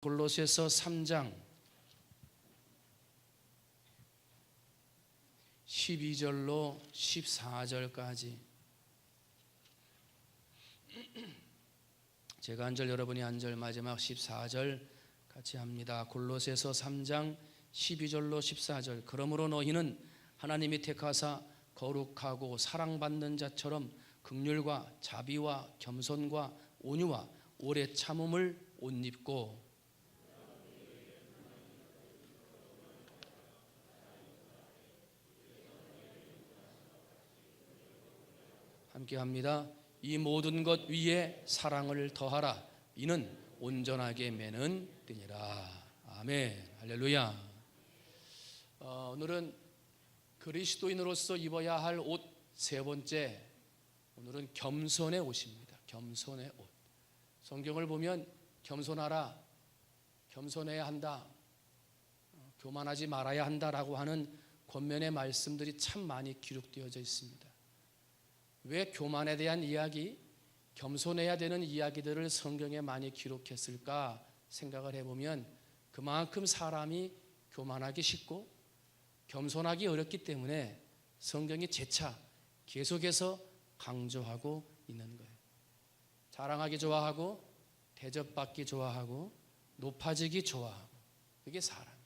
골로새서 3장 12절로 14절까지 제가 한 절 여러분이 한 절 마지막 14절 같이 합니다. 골로새서 3장 12절로 14절. 그러므로 너희는 하나님이 택하사 거룩하고 사랑받는 자처럼 긍휼과 자비와 겸손과 온유와 오래 참음을 옷 입고 함께 합니다. 이 모든 것 위에 사랑을 더하라. 이는 온전하게 매는 뜨니라. 아멘. 할렐루야. 오늘은 그리스도인으로서 입어야 할 옷 세 번째, 오늘은 겸손의 옷입니다. 겸손의 옷. 성경을 보면 겸손하라, 겸손해야 한다, 교만하지 말아야 한다라고 하는 권면의 말씀들이 참 많이 기록되어져 있습니다. 왜 교만에 대한 이야기, 겸손해야 되는 이야기들을 성경에 많이 기록했을까 생각을 해보면 그만큼 사람이 교만하기 쉽고 겸손하기 어렵기 때문에 성경이 재차 계속해서 강조하고 있는 거예요. 자랑하기 좋아하고 대접받기 좋아하고 높아지기 좋아하고, 그게 사람이에요.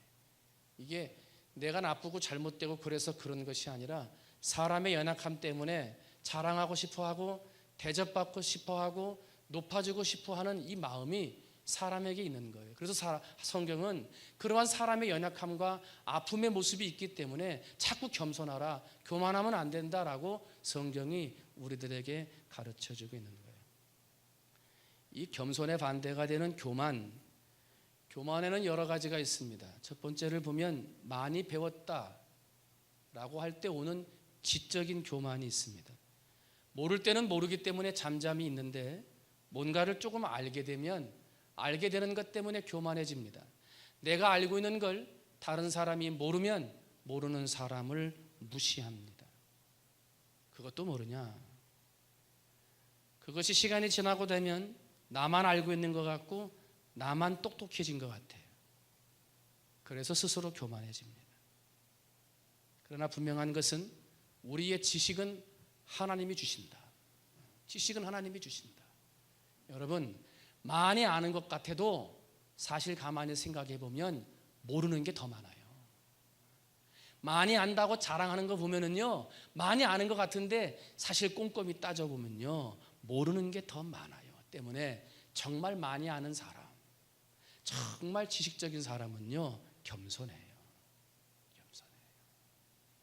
이게 내가 나쁘고 잘못되고 그래서 그런 것이 아니라 사람의 연약함 때문에 자랑하고 싶어하고 대접받고 싶어하고 높아지고 싶어하는 이 마음이 사람에게 있는 거예요. 그래서 성경은 그러한 사람의 연약함과 아픔의 모습이 있기 때문에 자꾸 겸손하라, 교만하면 안 된다라고 성경이 우리들에게 가르쳐주고 있는 거예요. 이 겸손의 반대가 되는 교만에는 여러 가지가 있습니다. 첫 번째를 보면 많이 배웠다라고 할 때 오는 지적인 교만이 있습니다. 모를 때는 모르기 때문에 잠잠히 있는데 뭔가를 조금 알게 되면 알게 되는 것 때문에 교만해집니다. 내가 알고 있는 걸 다른 사람이 모르면 모르는 사람을 무시합니다. 그것도 모르냐? 그것이 시간이 지나고 되면 나만 알고 있는 것 같고 나만 똑똑해진 것 같아요. 그래서 스스로 교만해집니다. 그러나 분명한 것은 우리의 지식은 하나님이 주신다. 지식은 하나님이 주신다. 여러분, 많이 아는 것 같아도 사실 가만히 생각해 보면 모르는 게 더 많아요. 많이 안다고 자랑하는 거 보면은요, 많이 아는 것 같은데 사실 꼼꼼히 따져보면요, 모르는 게 더 많아요. 때문에 정말 많이 아는 사람, 정말 지식적인 사람은요, 겸손해요. 겸손해요.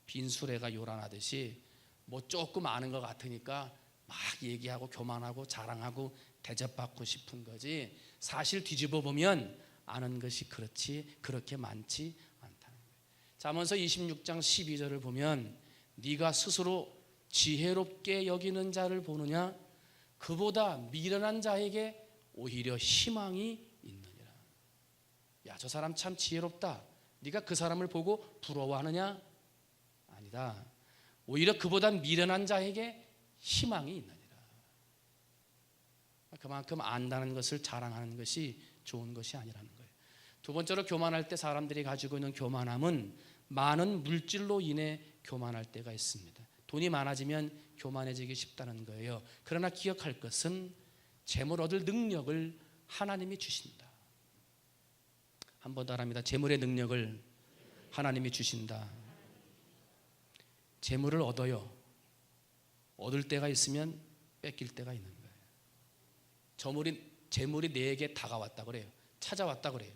빈 수레가 요란하듯이 뭐 조금 아는 것 같으니까 막 얘기하고 교만하고 자랑하고 대접받고 싶은 거지, 사실 뒤집어 보면 아는 것이 그렇게 많지 않다는 거예요. 잠언서 26장 12절을 보면 네가 스스로 지혜롭게 여기는 자를 보느냐, 그보다 미련한 자에게 오히려 희망이 있느니라. 야, 저 사람 참 지혜롭다. 네가 그 사람을 보고 부러워하느냐? 아니다. 오히려 그보다 미련한 자에게 희망이 있느니라. 그만큼 안다는 것을 자랑하는 것이 좋은 것이 아니라는 거예요. 두 번째로, 교만할 때 사람들이 가지고 있는 교만함은 많은 물질로 인해 교만할 때가 있습니다. 돈이 많아지면 교만해지기 쉽다는 거예요. 그러나 기억할 것은 재물 얻을 능력을 하나님이 주신다. 한 번 더 합니다. 재물의 능력을 하나님이 주신다. 재물을 얻어요. 얻을 때가 있으면 뺏길 때가 있는 거예요. 재물이 내게 다가왔다 그래요. 찾아왔다 그래요.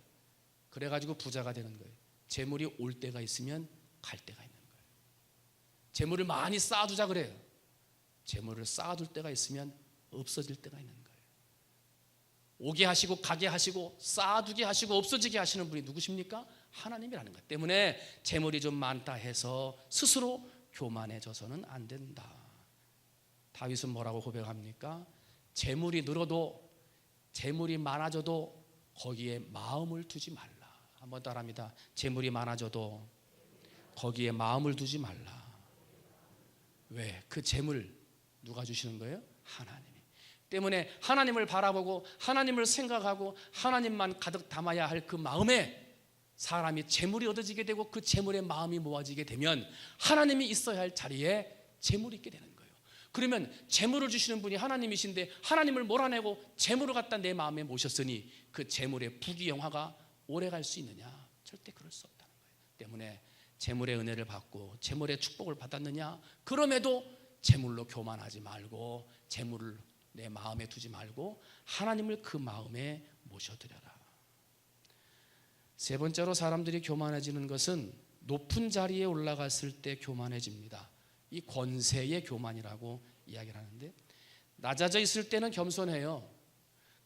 그래가지고 부자가 되는 거예요. 재물이 올 때가 있으면 갈 때가 있는 거예요. 재물을 많이 쌓아두자 그래요. 재물을 쌓아둘 때가 있으면 없어질 때가 있는 거예요. 오게 하시고 가게 하시고 쌓아두게 하시고 없어지게 하시는 분이 누구십니까? 하나님이라는 것 때문에 재물이 좀 많다 해서 스스로 교만해져서는 안 된다. 다윗은 뭐라고 고백합니까? 재물이 늘어도, 재물이 많아져도 거기에 마음을 두지 말라. 한번 따라합니다. 재물이 많아져도 거기에 마음을 두지 말라. 왜? 그 재물 누가 주시는 거예요? 하나님이. 때문에 하나님을 바라보고 하나님을 생각하고 하나님만 가득 담아야 할 그 마음에 사람이 재물이 얻어지게 되고 그 재물에 마음이 모아지게 되면 하나님이 있어야 할 자리에 재물이 있게 되는 거예요. 그러면 재물을 주시는 분이 하나님이신데 하나님을 몰아내고 재물을 갖다 내 마음에 모셨으니 그 재물의 부귀영화가 오래 갈 수 있느냐? 절대 그럴 수 없다는 거예요. 때문에 재물의 은혜를 받고 재물의 축복을 받았느냐? 그럼에도 재물로 교만하지 말고 재물을 내 마음에 두지 말고 하나님을 그 마음에 모셔드려라. 세 번째로 사람들이 교만해지는 것은 높은 자리에 올라갔을 때 교만해집니다. 이 권세의 교만이라고 이야기를 하는데, 낮아져 있을 때는 겸손해요.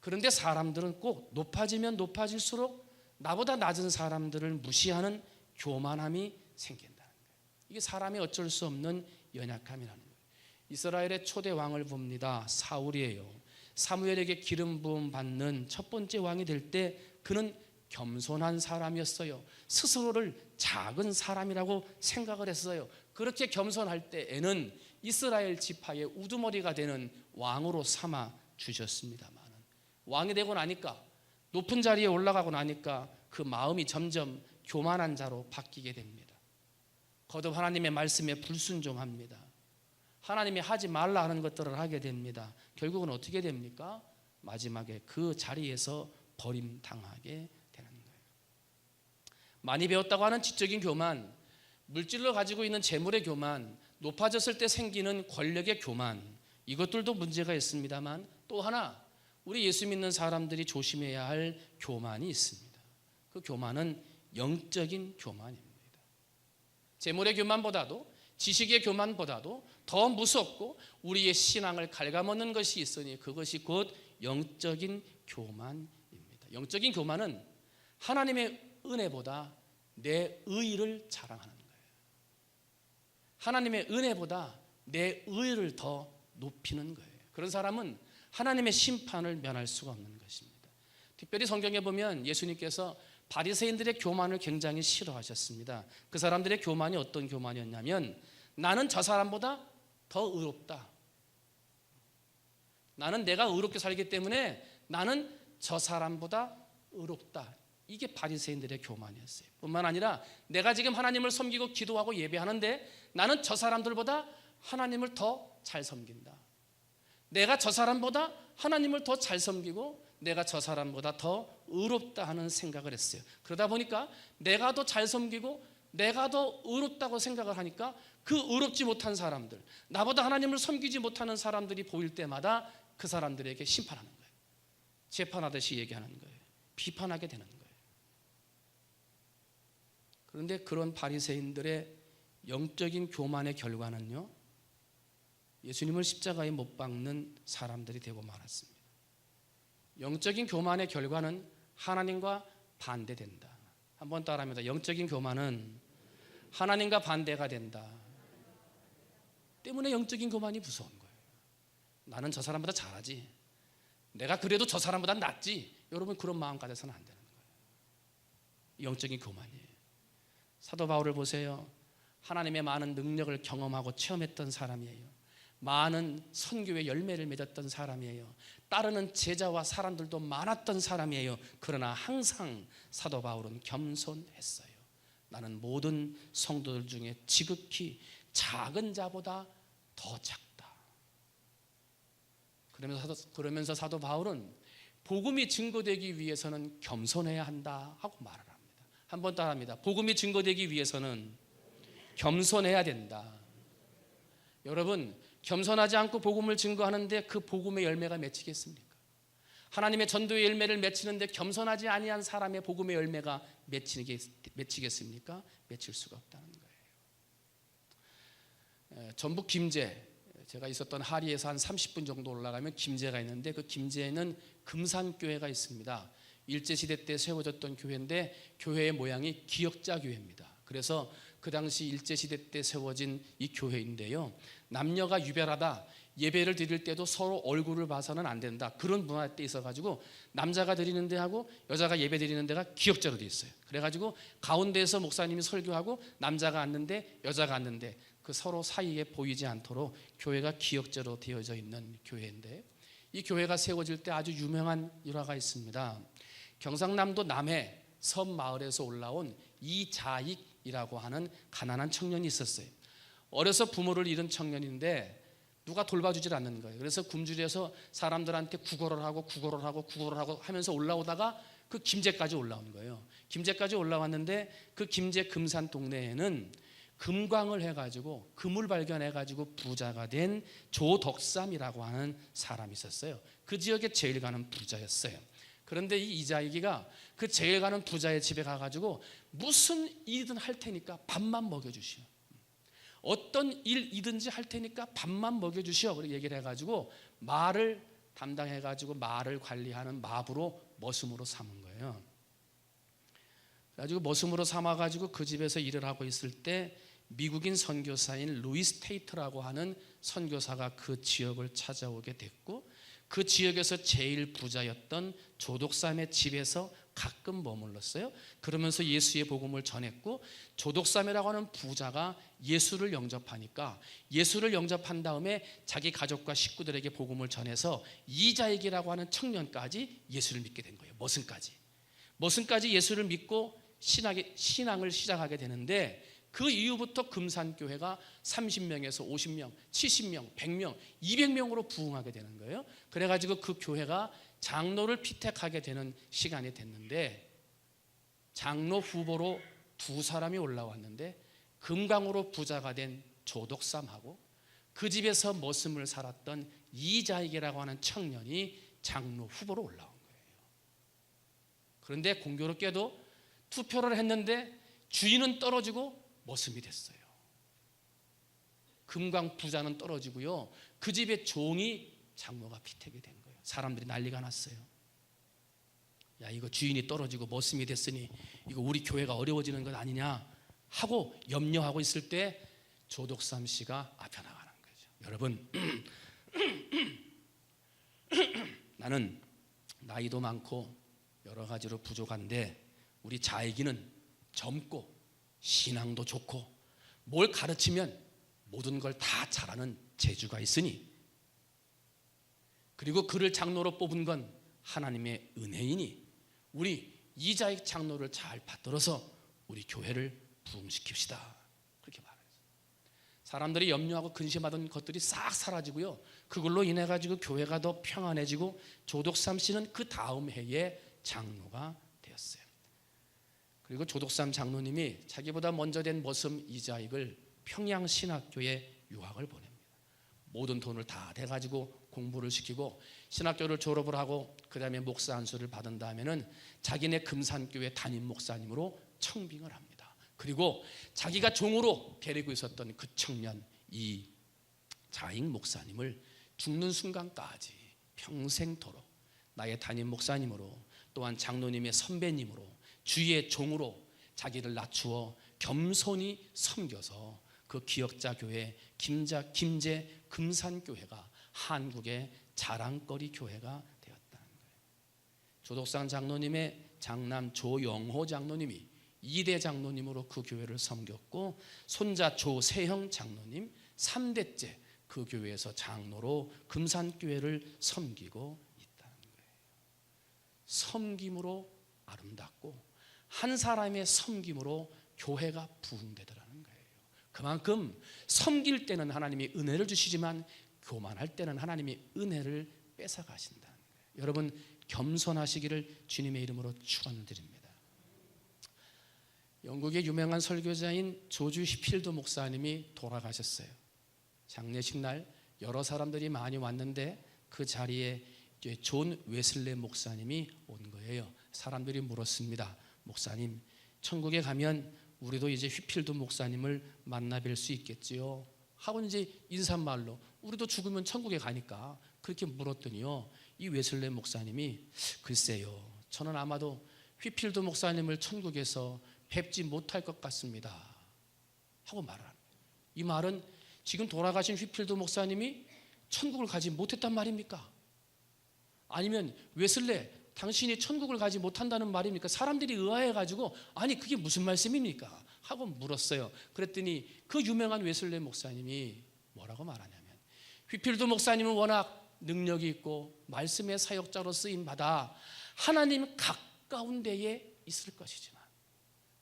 그런데 사람들은 꼭 높아지면 높아질수록 나보다 낮은 사람들을 무시하는 교만함이 생긴다는 거예요. 이게 사람이 어쩔 수 없는 연약함이라는 거예요. 이스라엘의 초대 왕을 봅니다. 사울이에요. 사무엘에게 기름 부음 받는 첫 번째 왕이 될 때 그는 겸손한 사람이었어요. 스스로를 작은 사람이라고 생각을 했어요. 그렇게 겸손할 때에는 이스라엘 지파의 우두머리가 되는 왕으로 삼아 주셨습니다만, 왕이 되고 나니까, 높은 자리에 올라가고 나니까 그 마음이 점점 교만한 자로 바뀌게 됩니다. 거듭 하나님의 말씀에 불순종합니다. 하나님이 하지 말라 하는 것들을 하게 됩니다. 결국은 어떻게 됩니까? 마지막에 그 자리에서 버림당하게 되는 거예요. 많이 배웠다고 하는 지적인 교만, 물질로 가지고 있는 재물의 교만, 높아졌을 때 생기는 권력의 교만, 이것들도 문제가 있습니다만 또 하나 우리 예수 믿는 사람들이 조심해야 할 교만이 있습니다. 그 교만은 영적인 교만입니다. 재물의 교만보다도, 지식의 교만보다도 더 무섭고 우리의 신앙을 갉아먹는 것이 있으니 그것이 곧 영적인 교만입니다. 영적인 교만은 하나님의 은혜보다 내 의를 자랑하는 거예요. 하나님의 은혜보다 내 의를 더 높이는 거예요. 그런 사람은 하나님의 심판을 면할 수가 없는 것입니다. 특별히 성경에 보면 예수님께서 바리새인들의 교만을 굉장히 싫어하셨습니다. 그 사람들의 교만이 어떤 교만이었냐면, 나는 저 사람보다 더 의롭다. 나는 내가 의롭게 살기 때문에 나는 저 사람보다 의롭다. 이게 바리새인들의 교만이었어요. 뿐만 아니라 내가 지금 하나님을 섬기고 기도하고 예배하는데 나는 저 사람들보다 하나님을 더 잘 섬긴다. 내가 저 사람보다 하나님을 더 잘 섬기고 내가 저 사람보다 더 의롭다 하는 생각을 했어요. 그러다 보니까 내가 더 잘 섬기고 내가 더 의롭다고 생각을 하니까 그 의롭지 못한 사람들, 나보다 하나님을 섬기지 못하는 사람들이 보일 때마다 그 사람들에게 심판하는 거예요. 재판하듯이 얘기하는 거예요. 비판하게 되는 거예요. 그런데 그런 바리새인들의 영적인 교만의 결과는요, 예수님을 십자가에 못 박는 사람들이 되고 말았습니다. 영적인 교만의 결과는 하나님과 반대된다. 한번 따라합니다. 영적인 교만은 하나님과 반대가 된다. 때문에 영적인 교만이 무서운 거예요. 나는 저 사람보다 잘하지, 내가 그래도 저 사람보다 낫지, 여러분 그런 마음 가져서는 안 되는 거예요. 영적인 교만이에요. 사도 바울을 보세요. 하나님의 많은 능력을 경험하고 체험했던 사람이에요. 많은 선교의 열매를 맺었던 사람이에요. 따르는 제자와 사람들도 많았던 사람이에요. 그러나 항상 사도 바울은 겸손했어요. 나는 모든 성도들 중에 지극히 작은 자보다 더 작다. 그러면서 사도 바울은 복음이 증거되기 위해서는 겸손해야 한다 하고 말을 합니다. 한번 따라합니다. 복음이 증거되기 위해서는 겸손해야 된다. 여러분, 겸손하지 않고 복음을 증거하는데 그 복음의 열매가 맺히겠습니까? 하나님의 전도의 열매를 맺히는데 겸손하지 아니한 사람의 복음의 열매가 맺히겠습니까? 맺힐 수가 없다는 거예요. 전북 김제, 제가 있었던 하리에서 한 30분 정도 올라가면 김제가 있는데 그 김제에는 금산교회가 있습니다. 일제시대 때 세워졌던 교회인데 교회의 모양이 기역자 교회입니다. 그래서 그 당시 일제시대 때 세워진 이 교회인데요, 남녀가 유별하다, 예배를 드릴 때도 서로 얼굴을 봐서는 안 된다, 그런 문화에 있어가지고 남자가 드리는 데하고 여자가 예배 드리는 데가 기역자로 돼 있어요. 그래가지고 가운데에서 목사님이 설교하고 남자가 앉는데 여자가 앉는데 그 서로 사이에 보이지 않도록 교회가 기역자로 되어져 있는 교회인데, 이 교회가 세워질 때 아주 유명한 일화가 있습니다. 경상남도 남해 섬 마을에서 올라온 이자익이라고 하는 가난한 청년이 있었어요. 어려서 부모를 잃은 청년인데 누가 돌봐주질 않는 거예요. 그래서 굶주려서 사람들한테 구걸을 하고 하면서 올라오다가 그 김제까지 올라온 거예요. 김제까지 올라왔는데 그 김제 금산 동네에는 금광을 해가지고 금을 발견해가지고 부자가 된 조덕삼이라고 하는 사람이 있었어요. 그 지역에 제일 가는 부자였어요. 그런데 이 이자익이가 그 제일 가는 부자의 집에 가가지고 무슨 일이든 할 테니까 밥만 먹여주시오. 어떤 일이든지 할 테니까 밥만 먹여주시오. 그렇게 얘기를 해가지고 말을 담당해가지고 말을 관리하는 마부로 머슴으로 삼은 거예요. 그래가지고 머슴으로 삼아가지고 그 집에서 일을 하고 있을 때 미국인 선교사인 루이스 테이트라고 하는 선교사가 그 지역을 찾아오게 됐고 그 지역에서 제일 부자였던 조덕삼의 집에서 가끔 머물렀어요. 그러면서 예수의 복음을 전했고 조덕삼이라고 하는 부자가 예수를 영접하니까 예수를 영접한 다음에 자기 가족과 식구들에게 복음을 전해서 이자익이라고 하는 청년까지 예수를 믿게 된 거예요. 머슴까지 예수를 믿고 신앙을 시작하게 되는데 그 이후부터 금산교회가 30명에서 50명, 70명, 100명, 200명으로 부흥하게 되는 거예요. 그래가지고 그 교회가 장로를 피택하게 되는 시간이 됐는데 장로 후보로 두 사람이 올라왔는데 금강으로 부자가 된 조덕삼하고 그 집에서 머슴을 살았던 이자익이라고 하는 청년이 장로 후보로 올라온 거예요. 그런데 공교롭게도 투표를 했는데 주인은 떨어지고 머슴이 됐어요. 금강 부자는 떨어지고요. 그 집의 종이 장로가 피택이 된 거예요. 사람들이 난리가 났어요. 야, 이거 주인이 떨어지고 머슴이 됐으니 이거 우리 교회가 어려워지는 것 아니냐 하고 염려하고 있을 때 조덕삼 씨가 앞에 나가는 거죠. 여러분, 나는 나이도 많고 여러 가지로 부족한데 우리 자익이는 젊고 신앙도 좋고 뭘 가르치면 모든 걸 다 잘하는 재주가 있으니 그리고 그를 장로로 뽑은 건 하나님의 은혜이니 우리 이자익 장로를 잘 받들어서 우리 교회를 부흥시킵시다. 그렇게 말했어요. 사람들이 염려하고 근심하던 것들이 싹 사라지고요. 그걸로 인해 가지고 교회가 더 평안해지고 조덕삼 씨는 그 다음 해에 장로가 되었어요. 그리고 조덕삼 장로님이 자기보다 먼저 된 머슴 이자익을 평양신학교에 유학을 보냅니다. 모든 돈을 다 대가지고 공부를 시키고 신학교를 졸업을 하고 그 다음에 목사 안수를 받은 다음에는 자기네 금산교회 담임 목사님으로 청빙을 합니다. 그리고 자기가 종으로 데리고 있었던 그 청년 이자익 목사님을 죽는 순간까지 평생토록 나의 담임 목사님으로 또한 장로님의 선배님으로 주의 종으로 자기를 낮추어 겸손히 섬겨서 그 기역자 교회 김제 금산교회가 한국의 자랑거리 교회가 되었다는 거예요. 조덕삼 장로님의 장남 조영호 장로님이 2대 장로님으로 그 교회를 섬겼고 손자 조세형 장로님 3대째 그 교회에서 장로로 금산교회를 섬기고 있다는 거예요. 섬김으로 아름답고 한 사람의 섬김으로 교회가 부흥되더라는 거예요. 그만큼 섬길 때는 하나님이 은혜를 주시지만 교만할 때는 하나님이 은혜를 뺏어가신다는 거예요. 여러분 겸손하시기를 주님의 이름으로 축원드립니다. 영국의 유명한 설교자인 조지 휘필드 목사님이 돌아가셨어요. 장례식 날 여러 사람들이 많이 왔는데 그 자리에 존 웨슬레 목사님이 온 거예요. 사람들이 물었습니다. 목사님, 천국에 가면 우리도 이제 휘필드 목사님을 만나 뵐 수 있겠지요? 하고 이제 인사말로 우리도 죽으면 천국에 가니까 그렇게 물었더니요. 이 웨슬레 목사님이 글쎄요. 저는 아마도 휘필드 목사님을 천국에서 뵙지 못할 것 같습니다. 하고 말을 합니다. 이 말은 지금 돌아가신 휘필드 목사님이 천국을 가지 못했단 말입니까? 아니면 웨슬레 당신이 천국을 가지 못한다는 말입니까? 사람들이 의아해가지고 아니 그게 무슨 말씀입니까? 하고 물었어요. 그랬더니 그 유명한 웨슬레 목사님이 뭐라고 말하냐면 휘필드 목사님은 워낙 능력이 있고 말씀의 사역자로 쓰임받아 하나님 가까운 데에 있을 것이지만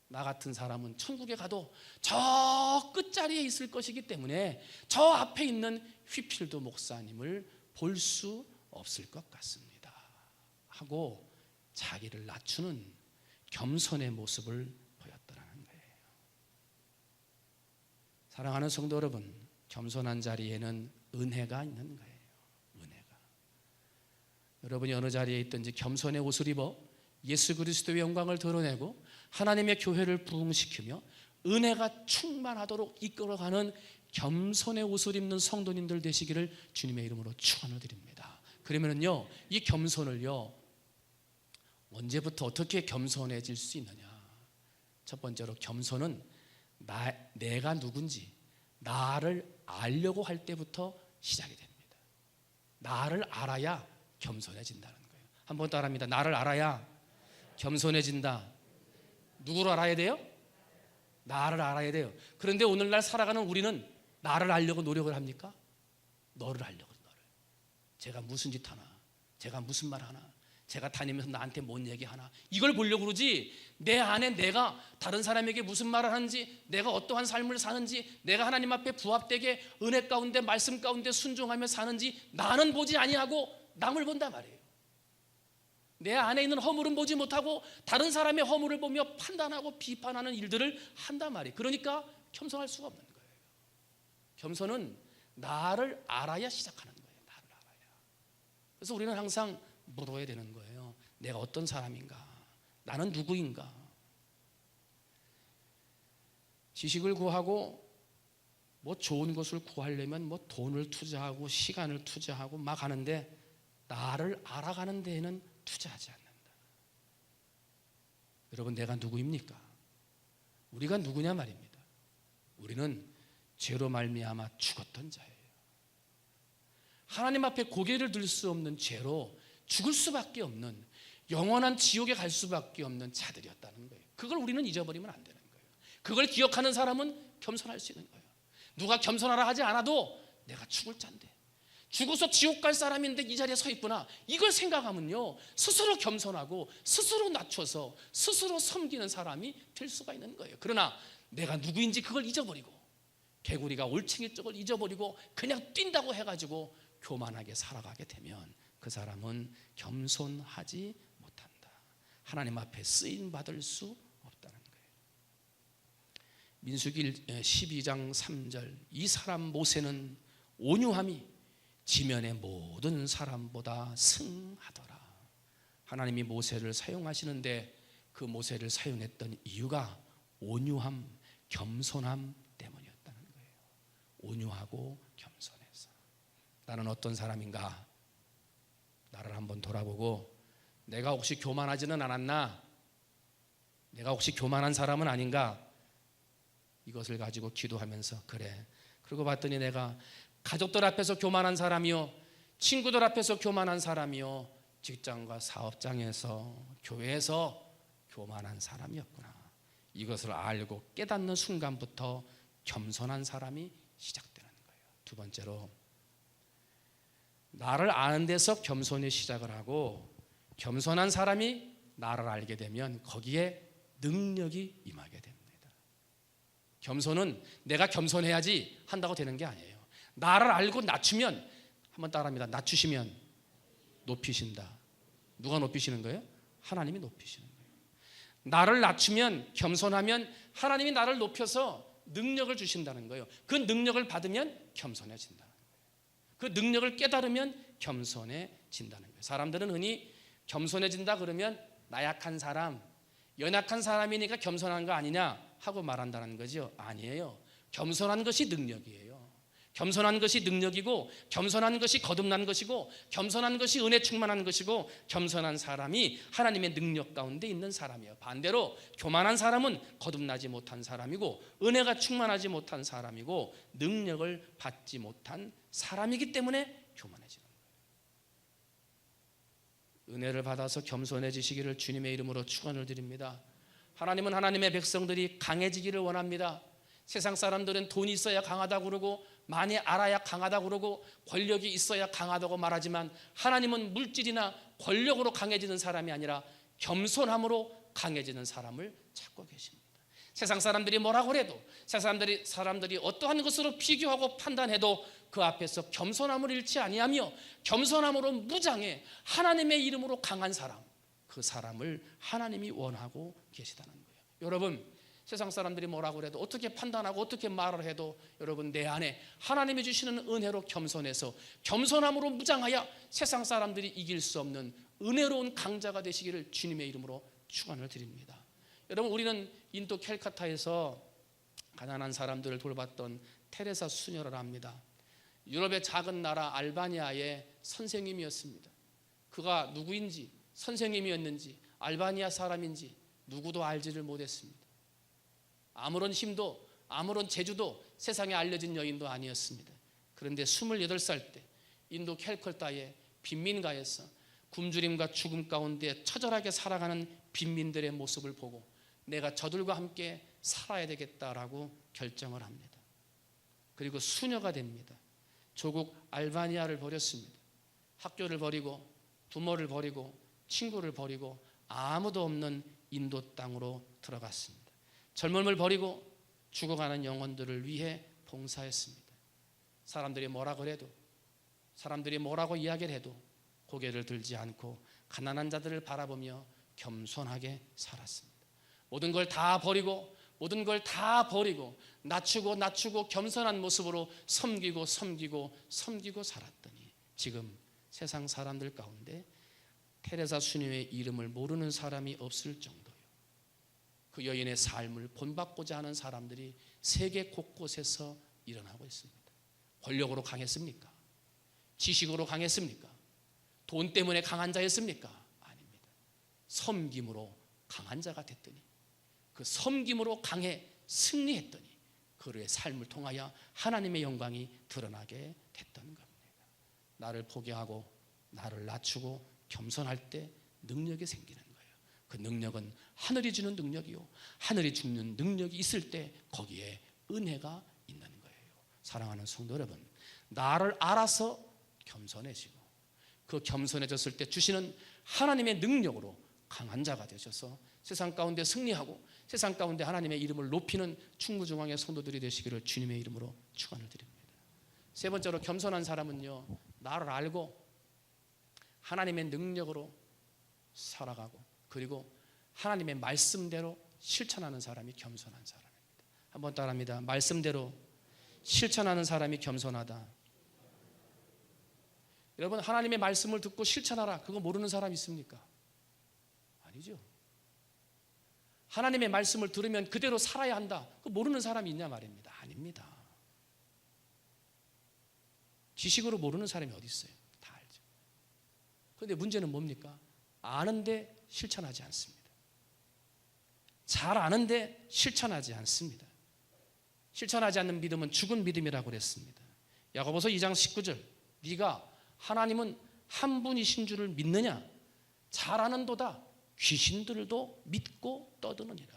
나 같은 사람은 천국에 가도 저 끝자리에 있을 것이기 때문에 저 앞에 있는 휘필드 목사님을 볼 수 없을 것 같습니다 하고 자기를 낮추는 겸손의 모습을 보였더라는 거예요. 사랑하는 성도 여러분, 겸손한 자리에는 은혜가 있는 거예요. 은혜가. 여러분이 어느 자리에 있든지 겸손의 옷을 입어 예수 그리스도의 영광을 드러내고 하나님의 교회를 부흥시키며 은혜가 충만하도록 이끌어가는 겸손의 옷을 입는 성도님들 되시기를 주님의 이름으로 축원을 드립니다. 그러면은요, 이 겸손을요, 언제부터 어떻게 겸손해질 수 있느냐? 첫 번째로 겸손은 내가 누군지 나를 알려고 할 때부터 시작이 됩니다. 나를 알아야 겸손해진다는 거예요. 한번 따라합니다. 나를 알아야 겸손해진다. 누구를 알아야 돼요? 나를 알아야 돼요. 그런데 오늘날 살아가는 우리는 나를 알려고 노력을 합니까? 너를 알려고. 너를. 제가 무슨 짓 하나, 제가 무슨 말 하나, 제가 다니면서 나한테 뭔 얘기 하나, 이걸 보려고 그러지 내 안에 내가 다른 사람에게 무슨 말을 하는지, 내가 어떠한 삶을 사는지, 내가 하나님 앞에 부합되게 은혜 가운데 말씀 가운데 순종하며 사는지 나는 보지 아니하고 남을 본단 말이에요. 내 안에 있는 허물은 보지 못하고 다른 사람의 허물을 보며 판단하고 비판하는 일들을 한단 말이에요. 그러니까 겸손할 수가 없는 거예요. 겸손은 나를 알아야 시작하는 거예요. 나를 알아야. 그래서 우리는 항상 물어야 되는 거예요. 내가 어떤 사람인가? 나는 누구인가? 지식을 구하고 뭐 좋은 것을 구하려면 뭐 돈을 투자하고 시간을 투자하고 막 하는데 나를 알아가는 데에는 투자하지 않는다. 여러분, 내가 누구입니까? 우리가 누구냐 말입니다. 우리는 죄로 말미암아 죽었던 자예요. 하나님 앞에 고개를 들 수 없는 죄로 죽을 수밖에 없는, 영원한 지옥에 갈 수밖에 없는 자들이었다는 거예요. 그걸 우리는 잊어버리면 안 되는 거예요. 그걸 기억하는 사람은 겸손할 수 있는 거예요. 누가 겸손하라 하지 않아도 내가 죽을 자인데, 죽어서 지옥 갈 사람인데 이 자리에 서 있구나, 이걸 생각하면요 스스로 겸손하고 스스로 낮춰서 스스로 섬기는 사람이 될 수가 있는 거예요. 그러나 내가 누구인지 그걸 잊어버리고 개구리가 올챙이 쪽을 잊어버리고 그냥 뛴다고 해가지고 교만하게 살아가게 되면 그 사람은 겸손하지 못한다. 하나님 앞에 쓰임받을 수 없다는 거예요. 민수기 12장 3절, 이 사람 모세는 온유함이 지면의 모든 사람보다 승하더라. 하나님이 모세를 사용하시는데 그 모세를 사용했던 이유가 온유함, 겸손함 때문이었다는 거예요. 온유하고 겸손해서. 나는 어떤 사람인가? 나를 한번 돌아보고 내가 혹시 교만하지는 않았나? 내가 혹시 교만한 사람은 아닌가? 이것을 가지고 기도하면서 그래. 그러고 봤더니 내가 가족들 앞에서 교만한 사람이요, 친구들 앞에서 교만한 사람이요, 직장과 사업장에서 교회에서 교만한 사람이었구나. 이것을 알고 깨닫는 순간부터 겸손한 사람이 시작되는 거예요. 두 번째로, 나를 아는 데서 겸손히 시작을 하고 겸손한 사람이 나를 알게 되면 거기에 능력이 임하게 됩니다. 겸손은 내가 겸손해야지 한다고 되는 게 아니에요. 나를 알고 낮추면, 한번 따라합니다. 낮추시면 높이신다. 누가 높이시는 거예요? 하나님이 높이시는 거예요. 나를 낮추면, 겸손하면 하나님이 나를 높여서 능력을 주신다는 거예요. 그 능력을 받으면 겸손해진다는 거예요. 그 능력을 깨달으면 겸손해진다는 거예요. 사람들은 흔히 겸손해진다 그러면 나약한 사람, 연약한 사람이니까 겸손한 거 아니냐 하고 말한다는 거죠. 아니에요. 겸손한 것이 능력이에요. 겸손한 것이 능력이고, 겸손한 것이 거듭난 것이고, 겸손한 것이 은혜 충만한 것이고, 겸손한 사람이 하나님의 능력 가운데 있는 사람이에요. 반대로 교만한 사람은 거듭나지 못한 사람이고, 은혜가 충만하지 못한 사람이고, 능력을 받지 못한 사람이기 때문에 교만해지는 거예요. 은혜를 받아서 겸손해지시기를 주님의 이름으로 축원을 드립니다. 하나님은 하나님의 백성들이 강해지기를 원합니다. 세상 사람들은 돈이 있어야 강하다고 그러고 많이 알아야 강하다고 그러고 권력이 있어야 강하다고 말하지만 하나님은 물질이나 권력으로 강해지는 사람이 아니라 겸손함으로 강해지는 사람을 찾고 계십니다. 세상 사람들이 뭐라고 해도, 세상 사람들이 어떠한 것으로 비교하고 판단해도 그 앞에서 겸손함을 잃지 아니하며 겸손함으로 무장해 하나님의 이름으로 강한 사람, 그 사람을 하나님이 원하고 계시다는 거예요. 여러분, 세상 사람들이 뭐라고 해도, 어떻게 판단하고 어떻게 말을 해도 여러분 내 안에 하나님이 주시는 은혜로 겸손해서 겸손함으로 무장하여 세상 사람들이 이길 수 없는 은혜로운 강자가 되시기를 주님의 이름으로 축원을 드립니다. 여러분, 우리는 인도 캘카타에서 가난한 사람들을 돌봤던 테레사 수녀를 압니다. 유럽의 작은 나라 알바니아의 선생님이었습니다. 그가 누구인지, 선생님이었는지, 알바니아 사람인지 누구도 알지를 못했습니다. 아무런 힘도 아무런 재주도 세상에 알려진 여인도 아니었습니다. 그런데 28살 때 인도 캘커타의 빈민가에서 굶주림과 죽음 가운데 처절하게 살아가는 빈민들의 모습을 보고 내가 저들과 함께 살아야 되겠다라고 결정을 합니다. 그리고 수녀가 됩니다. 조국 알바니아를 버렸습니다. 학교를 버리고 부모를 버리고 친구를 버리고 아무도 없는 인도 땅으로 들어갔습니다. 젊음을 버리고 죽어가는 영혼들을 위해 봉사했습니다. 사람들이 뭐라고 해도, 사람들이 뭐라고 이야기를 해도 고개를 들지 않고 가난한 자들을 바라보며 겸손하게 살았습니다. 모든 걸 다 버리고 낮추고 겸손한 모습으로 섬기고 살았더니 지금 세상 사람들 가운데 테레사 수녀의 이름을 모르는 사람이 없을 정도요. 그 여인의 삶을 본받고자 하는 사람들이 세계 곳곳에서 일어나고 있습니다. 권력으로 강했습니까? 지식으로 강했습니까? 돈 때문에 강한 자였습니까? 아닙니다. 섬김으로 강한 자가 됐더니, 그 섬김으로 강해 승리했더니 그의 삶을 통하여 하나님의 영광이 드러나게 됐던 겁니다. 나를 포기하고 나를 낮추고 겸손할 때 능력이 생기는 거예요. 그 능력은 하늘이 주는 능력이요, 하늘이 주는 능력이 있을 때 거기에 은혜가 있는 거예요. 사랑하는 성도 여러분, 나를 알아서 겸손해지고 그 겸손해졌을 때 주시는 하나님의 능력으로 강한 자가 되셔서 세상 가운데 승리하고 세상 가운데 하나님의 이름을 높이는 충무중앙의 성도들이 되시기를 주님의 이름으로 축원을 드립니다. 세 번째로, 겸손한 사람은요, 나를 알고 하나님의 능력으로 살아가고 그리고 하나님의 말씀대로 실천하는 사람이 겸손한 사람입니다. 한번 따라합니다. 말씀대로 실천하는 사람이 겸손하다. 여러분, 하나님의 말씀을 듣고 실천하라, 그거 모르는 사람 있습니까? 아니죠. 하나님의 말씀을 들으면 그대로 살아야 한다, 그거 모르는 사람이 있냐 말입니다. 아닙니다. 지식으로 모르는 사람이 어디 있어요? 다 알죠. 그런데 문제는 뭡니까? 아는데 실천하지 않습니다. 잘 아는데 실천하지 않습니다. 실천하지 않는 믿음은 죽은 믿음이라고 그랬습니다. 야고보서 2장 19절, 네가 하나님은 한 분이신 줄을 믿느냐? 잘 아는도다 귀신들도 믿고 떠드느니라.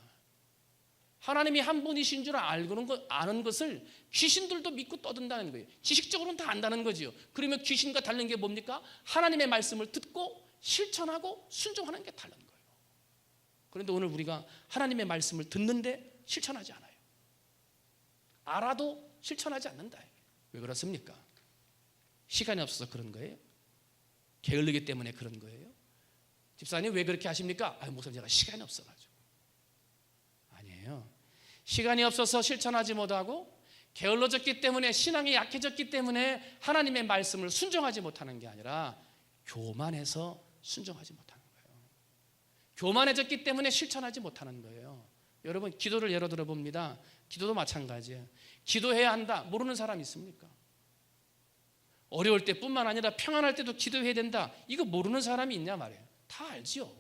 하나님이 한 분이신 줄 아는 것을 귀신들도 믿고 떠든다는 거예요. 지식적으로는 다 안다는 거지요. 그러면 귀신과 다른 게 뭡니까? 하나님의 말씀을 듣고 실천하고 순종하는 게 다른 거예요. 그런데 오늘 우리가 하나님의 말씀을 듣는데 실천하지 않아요. 알아도 실천하지 않는다. 왜 그렇습니까? 시간이 없어서 그런 거예요? 게을르기 때문에 그런 거예요? 집사님 왜 그렇게 하십니까? 목사님 제가 시간이 없어가지고. 아니에요. 시간이 없어서 실천하지 못하고 게을러졌기 때문에, 신앙이 약해졌기 때문에 하나님의 말씀을 순종하지 못하는 게 아니라 교만해서 순종하지 못하는 거예요. 교만해졌기 때문에 실천하지 못하는 거예요. 여러분, 기도를 예로 들어 봅니다. 기도도 마찬가지예요. 기도해야 한다, 모르는 사람 있습니까? 어려울 때뿐만 아니라 평안할 때도 기도해야 된다, 이거 모르는 사람이 있냐 말이에요. 다 알지요.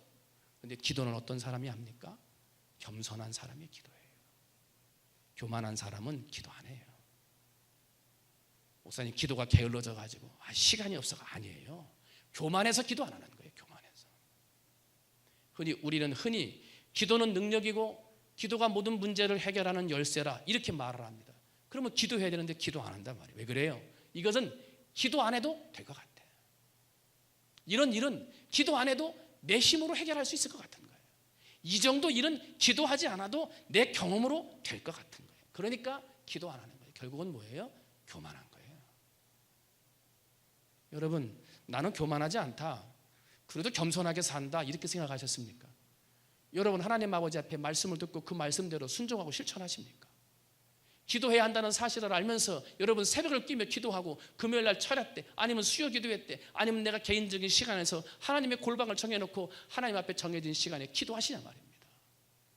그런데 기도는 어떤 사람이 합니까? 겸손한 사람이 기도해요. 교만한 사람은 기도 안 해요. 목사님 기도가 게을러져 가지고 시간이 없어가 아니에요. 교만해서 기도 안 하는 거예요. 교만해서. 우리는 흔히 기도는 능력이고 기도가 모든 문제를 해결하는 열쇠라 이렇게 말을 합니다. 그러면 기도해야 되는데 기도 안 한단 말이에요. 왜 그래요? 이것은 기도 안 해도 될 것 같아요. 이런 일은 기도 안 해도 내 힘으로 해결할 수 있을 것 같은 거예요. 이 정도 일은 기도하지 않아도 내 경험으로 될 것 같은 거예요. 그러니까 기도 안 하는 거예요. 결국은 뭐예요? 교만한 거예요. 여러분, 나는 교만하지 않다, 그래도 겸손하게 산다, 이렇게 생각하셨습니까? 여러분, 하나님 아버지 앞에 말씀을 듣고 그 말씀대로 순종하고 실천하십니까? 기도해야 한다는 사실을 알면서 여러분 새벽을 끼며 기도하고 금요일날 철야 때, 아니면 수요 기도회 때, 아니면 내가 개인적인 시간에서 하나님의 골방을 정해놓고 하나님 앞에 정해진 시간에 기도하시냐 말입니다.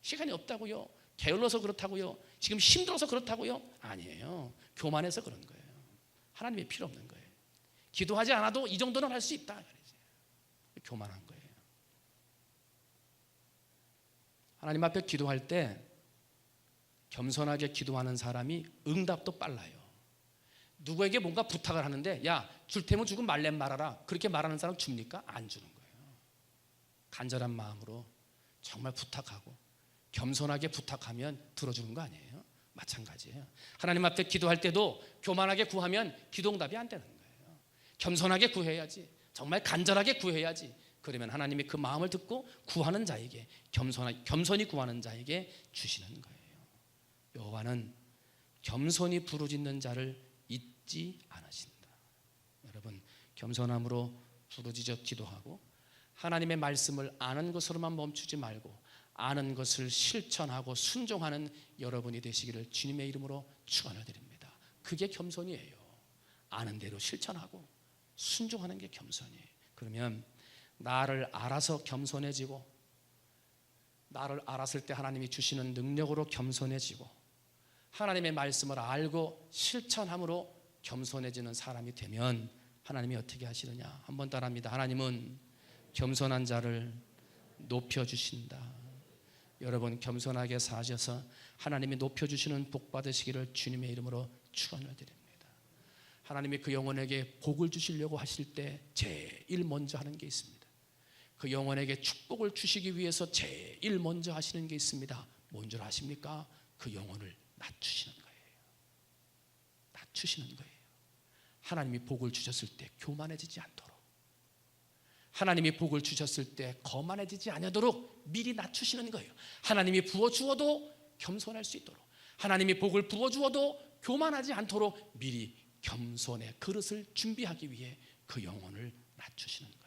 시간이 없다고요? 게을러서 그렇다고요? 지금 힘들어서 그렇다고요? 아니에요. 교만해서 그런 거예요. 하나님이 필요 없는 거예요. 기도하지 않아도 이 정도는 할 수 있다, 교만한 거예요. 하나님 앞에 기도할 때 겸손하게 기도하는 사람이 응답도 빨라요. 누구에게 뭔가 부탁을 하는데 야, 줄 테면 주고 말란 말아라, 그렇게 말하는 사람 줍니까? 안 주는 거예요. 간절한 마음으로 정말 부탁하고 겸손하게 부탁하면 들어주는 거 아니에요? 마찬가지예요. 하나님 앞에 기도할 때도 교만하게 구하면 기도응답이 안 되는 거예요. 겸손하게 구해야지, 정말 간절하게 구해야지. 그러면 하나님이 그 마음을 듣고 구하는 자에게, 겸손히 구하는 자에게 주시는 거예요. 여호와는 겸손히 부르짖는 자를 잊지 않으신다. 여러분, 겸손함으로 부르짖어 기도하고 하나님의 말씀을 아는 것으로만 멈추지 말고 아는 것을 실천하고 순종하는 여러분이 되시기를 주님의 이름으로 축원드립니다. 그게 겸손이에요. 아는 대로 실천하고 순종하는 게 겸손이에요. 그러면 나를 알아서 겸손해지고, 나를 알았을 때 하나님이 주시는 능력으로 겸손해지고, 하나님의 말씀을 알고 실천함으로 겸손해지는 사람이 되면 하나님이 어떻게 하시느냐? 한번 따라합니다. 하나님은 겸손한 자를 높여주신다. 여러분, 겸손하게 사셔서 하나님이 높여주시는 복 받으시기를 주님의 이름으로 축원을 드립니다. 하나님이 그 영혼에게 복을 주시려고 하실 때 제일 먼저 하는 게 있습니다. 그 영혼에게 축복을 주시기 위해서 제일 먼저 하시는 게 있습니다. 뭔 줄 아십니까? 그 영혼을 낮추시는 거예요. 낮추시는 거예요. 하나님이 복을 주셨을 때 교만해지지 않도록, 하나님이 복을 주셨을 때 거만해지지 않도록 미리 낮추시는 거예요. 하나님이 부어주어도 겸손할 수 있도록, 하나님이 복을 부어주어도 교만하지 않도록 미리 겸손의 그릇을 준비하기 위해 그 영혼을 낮추시는 거예요.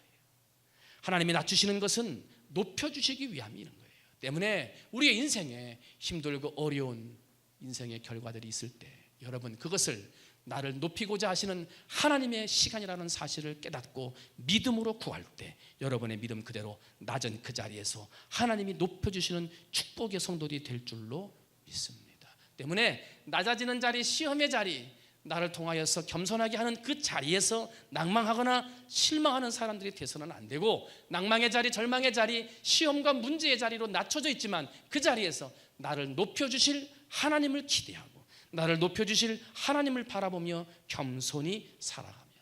하나님이 낮추시는 것은 높여주시기 위함이 있는 거예요. 때문에 우리의 인생에 힘들고 어려운 인생의 결과들이 있을 때 여러분, 그것을 나를 높이고자 하시는 하나님의 시간이라는 사실을 깨닫고 믿음으로 구할 때 여러분의 믿음 그대로 낮은 그 자리에서 하나님이 높여주시는 축복의 성도들이 될 줄로 믿습니다. 때문에 낮아지는 자리, 시험의 자리, 나를 통하여서 겸손하게 하는 그 자리에서 낭망하거나 실망하는 사람들이 돼서는 안 되고, 낭망의 자리, 절망의 자리, 시험과 문제의 자리로 낮춰져 있지만 그 자리에서 나를 높여주실 하나님을 기대하고 나를 높여주실 하나님을 바라보며 겸손히 살아가면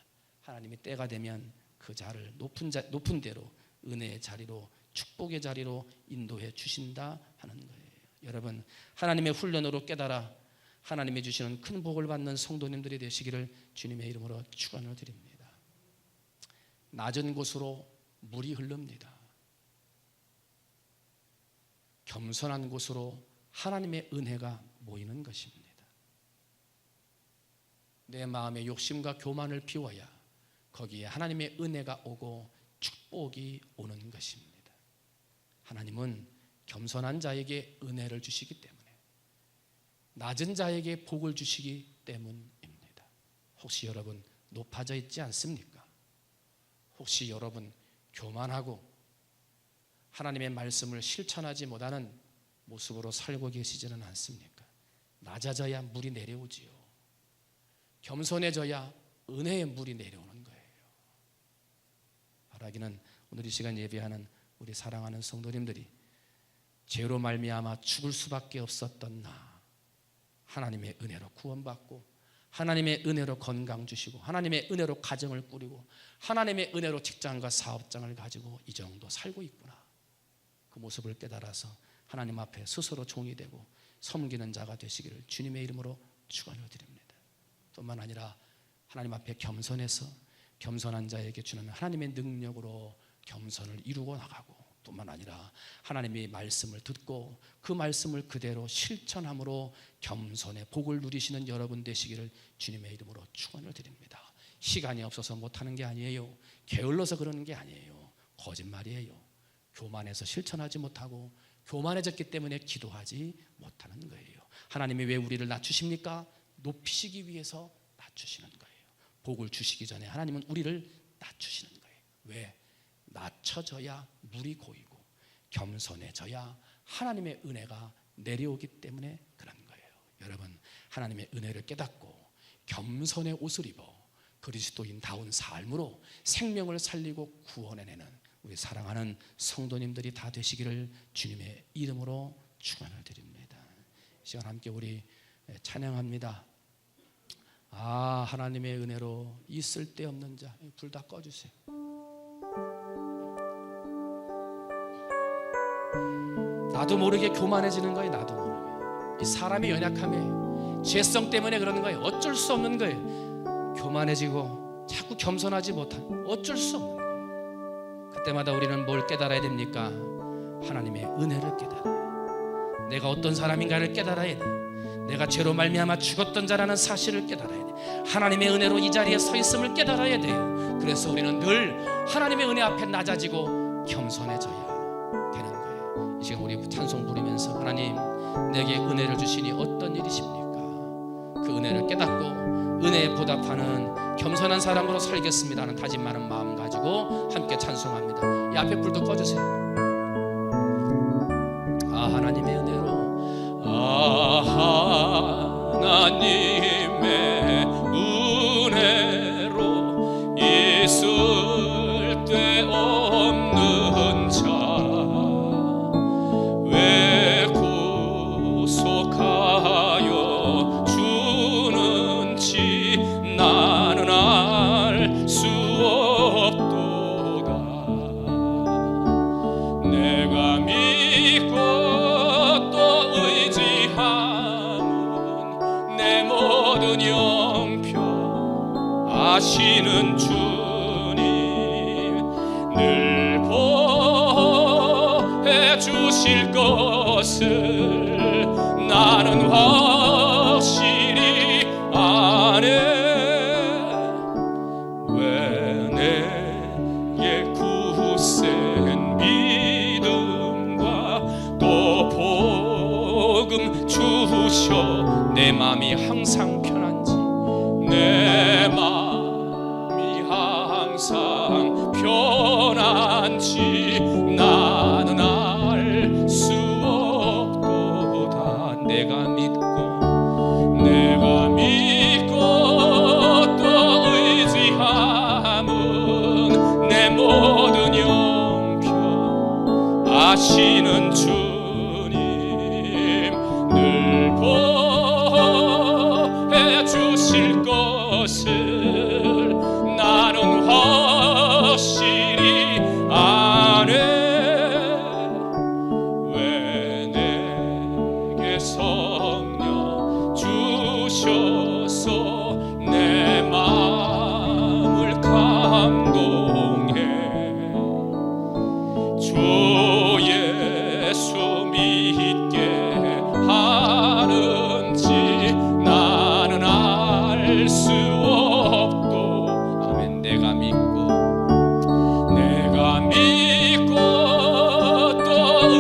하나님이 때가 되면 그 자를 높은 대로 은혜의 자리로, 축복의 자리로 인도해 주신다 하는 거예요. 여러분, 하나님의 훈련으로 깨달아 하나님이 주시는 큰 복을 받는 성도님들이 되시기를 주님의 이름으로 축원을 드립니다. 낮은 곳으로 물이 흐릅니다. 겸손한 곳으로 하나님의 은혜가 모이는 것입니다. 내 마음의 욕심과 교만을 비워야 거기에 하나님의 은혜가 오고 축복이 오는 것입니다. 하나님은 겸손한 자에게 은혜를 주시기 때문에, 낮은 자에게 복을 주시기 때문입니다. 혹시 여러분 높아져 있지 않습니까? 혹시 여러분 교만하고 하나님의 말씀을 실천하지 못하는 모습으로 살고 계시지는 않습니까? 낮아져야 물이 내려오지요. 겸손해져야 은혜의 물이 내려오는 거예요. 바라기는 오늘 이 시간 예배하는 우리 사랑하는 성도님들이 죄로 말미암아 죽을 수밖에 없었던 나, 하나님의 은혜로 구원받고 하나님의 은혜로 건강 주시고 하나님의 은혜로 가정을 꾸리고 하나님의 은혜로 직장과 사업장을 가지고 이 정도 살고 있구나, 그 모습을 깨달아서 하나님 앞에 스스로 종이 되고 섬기는 자가 되시기를 주님의 이름으로 축원을 드립니다. 뿐만 아니라 하나님 앞에 겸손해서 겸손한 자에게 주는 하나님의 능력으로 겸손을 이루고 나가고, 뿐만 아니라 하나님의 말씀을 듣고 그 말씀을 그대로 실천함으로 겸손의 복을 누리시는 여러분 되시기를 주님의 이름으로 축원을 드립니다. 시간이 없어서 못하는 게 아니에요. 게을러서 그러는 게 아니에요. 거짓말이에요. 교만해서 실천하지 못하고 교만해졌기 때문에 기도하지 못하는 거예요. 하나님이 왜 우리를 낮추십니까? 높이시기 위해서 낮추시는 거예요. 복을 주시기 전에 하나님은 우리를 낮추시는 거예요. 왜? 낮춰져야 물이 고이고 겸손해져야 하나님의 은혜가 내려오기 때문에 그런 거예요. 여러분, 하나님의 은혜를 깨닫고 겸손의 옷을 입어 그리스도인다운 삶으로 생명을 살리고 구원해내는 우리 사랑하는 성도님들이 다 되시기를 주님의 이름으로 축원을 드립니다. 이 시간 함께 우리 찬양합니다. 하나님의 은혜로 이 쓸데없는 자, 불 다 꺼주세요. 나도 모르게 교만해지는 거예요. 나도 모르게. 이 사람의 연약함에 죄성 때문에 그러는 거예요. 어쩔 수 없는 거예요. 교만해지고 자꾸 겸손하지 못한, 어쩔 수 없는 거예요. 그때마다 우리는 뭘 깨달아야 됩니까? 하나님의 은혜를 깨달아요. 내가 어떤 사람인가를 깨달아야 돼. 내가 죄로 말미암아 죽었던 자라는 사실을 깨달아야 돼. 하나님의 은혜로 이 자리에 서 있음을 깨달아야 돼요. 그래서 우리는 늘 하나님의 은혜 앞에 낮아지고 겸손해져야 되는 거예요. 이 시간 우리 찬송 부르면서 하나님, 내게 은혜를 주시니 어떤 일이십니까? 그 은혜를 깨닫고 은혜에 보답하는 겸손한 사람으로 살겠습니다 하는 다짐 많은 마음 가지고 함께 찬송합니다. 이 앞에 불도 꺼주세요. 하나님의 은혜로, 하나님의 은혜로 있을 데 없는 자 왜 구속하여 주는지 나는 알 수 없도다. 내가 믿고 또 의지함은 내 모든 영평 아시는 주님 늘 보해 주실 것을 나는 확실히 아네. 왜 내게 굳센 믿음과 또 복음 주셔 내 맘이 항상 편한지, 내 맘이 항상 편한지 나는 알 수 없도다. 내가 믿고 또 의지함은 내 모든 영평 아시는 주님 늘 보해 주실 것을 나는 확실히 아네. 왜 내게 성령 주셔서 내 마음을 감동해. 주 예수 믿게 하는지 나는 알 수 없도. 아멘. 내가 믿고 또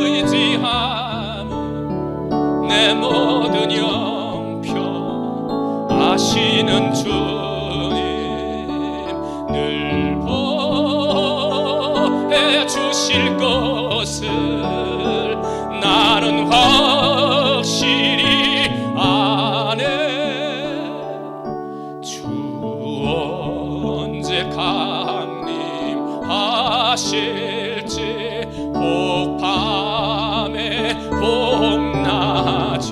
의지함은 내 모든 영평 아시는 주님 늘 보해 주실 것을 나는 확실히 아네. 주 언제 강림하실지 복밤에 복낮에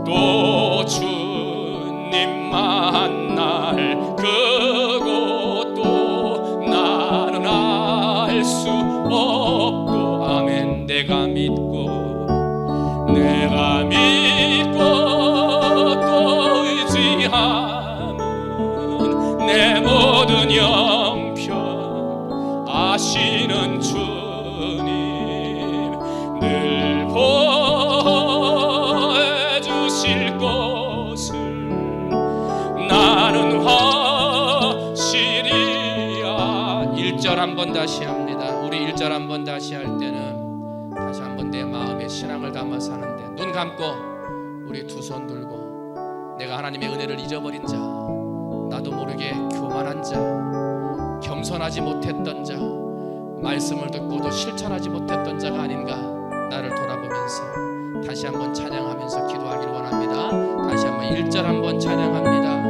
또 주님 만날 그곳도 나는 알 수 없고. 아멘. 내가 믿고 모든 형편 아시는 주님 늘 보여주실 것을 나는 확실히야. 1절 한번 다시 합니다. 우리 1절 한번 다시 할 때는 다시 한번 내 마음에 신앙을 담아서 하는데, 눈 감고 우리 두 손 들고, 내가 하나님의 은혜를 잊어버린 자, 나도 모르게 교만한 자, 겸손하지 못했던 자, 말씀을 듣고도 실천하지 못했던 자가 아닌가 나를 돌아보면서 다시 한번 찬양하면서 기도하기를 원합니다. 다시 한번 1절 한번 찬양합니다.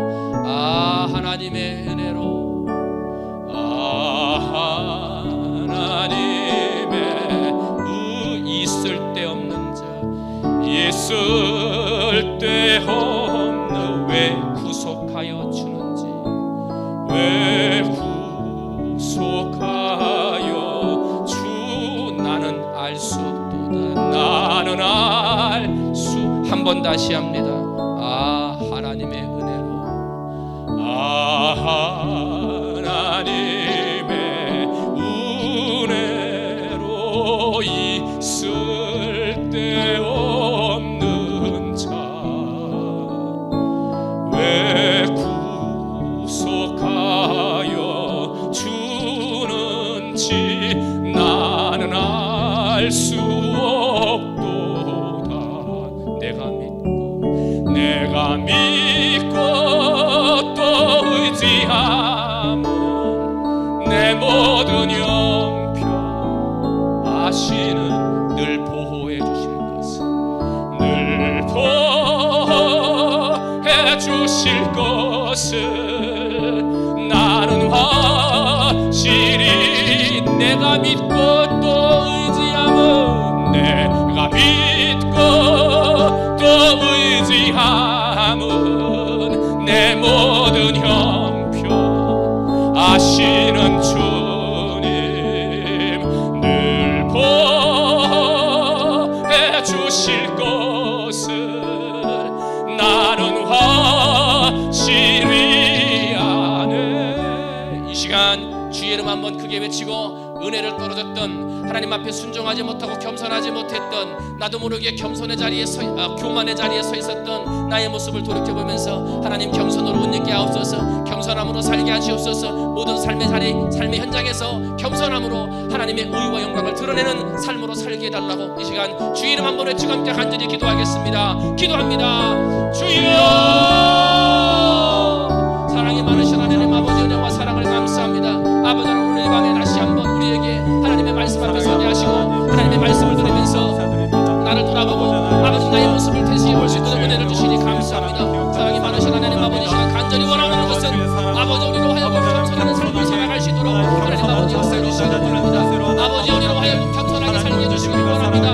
아 하나님의 은혜로, 아 하나님의 있을 데 없는 자, 있을 데 없는 왜 구속하여 주는지, 왜 구속하여 주 나는 알 수 없도다. 나는 알 수, 한 번 다시 합니다. 아 하나님의 은혜로, 아 하나님의 은혜로 있을 데 없는 자, 왜 구속하여 주는지 나는 알 수 없도다. 내가 믿고 또 의지하면 내 모든 형편 아시는 늘 보호해 주실 것을, 늘 보호해 주실 것을 나는 확실히, 내가 믿고 또 의지하면, 내가 믿고 또 의지하면 내 모든 형편 아시는 주님 늘 보호해 주실 것을 나는 확실히 아네. 이 시간 주의 이름 한번 크게 외치고, 은혜를 떨어졌던, 하나님 앞에 순종하지 못하고 겸손하지 못했던, 나도 모르게 겸손의 자리에 교만의 자리에 서 있었던 나의 모습을 돌이켜보면서 하나님 겸손으로 옷 입게 하옵소서, 겸손함으로 살게 하시옵소서. 모든 삶의 자리, 삶의 현장에서 겸손함으로 하나님의 의와 영광을 드러내는 삶으로 살게 해달라고 이 시간 주의 이름 한번 외치고 함께 간절히 기도하겠습니다. 기도합니다. 주여, 사랑이 많으신 하나님 아버지, 은혜와 사랑을 감사합니다. 아버지, 오늘 이 밤에 다시 한번 우리에게 하나님의 말씀 앞에 서게 하시고 하나님의 말씀을 들으면서 나를 돌아보고 아버지 나의 모습을 되시고 은혜를 주시니 감사합니다. 사랑이 많으신 하나님 아버지, 시간 간절히 원하는 것은 아버지 우리로 하여금 겸손하는 삶을 살아갈 수 있도록 하나님 아버지 역사해 주시기 원합니다. 아버지 우리로 하여금 겸손하게 살게 해주시기 원합니다.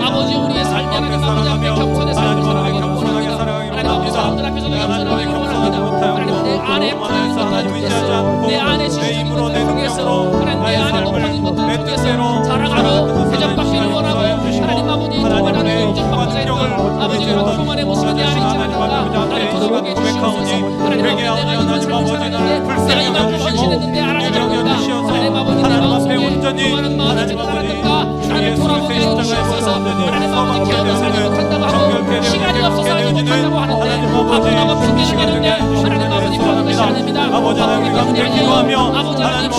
아버지 우리의 삶이 하나님 아버지 앞에 겸손의 삶을 살아가기를 원합니다. 하나님 아버지 사람들 앞에서도 겸손하기를 원합니다. 하나님 내 안에 부여있는 것들 통해서, 내 안에 지어진 것들 통해서, 하나님 내 안에 높아진 것들 통해서 자라가고 대접받기를 원하고, 하나님 아버지 정말 나는 인정받고자 했던 아버지 그런 교만의 모습이 내 안에 있지 않는가 나를 돌아보게 해주시옵소서. 하나님 아버지 내가 이만 삶을 살았는데, 내가 이만큼 헌신했는데 알아주셨는가, 하나님 아버지 내 마음속에 교만한 마음이 있지 않았는가 나를 돌아보게 해주시옵소서. 하나님 아버지 깨어나서 하지 못한다고 하고 시간이 없어서 하지 못한다고 하는데, 바쁘다고 핑계를 대는데 하나님 아버지 그런 것이 아닙니다. 바쁘기 때문이 아니에요. 아버지 하나님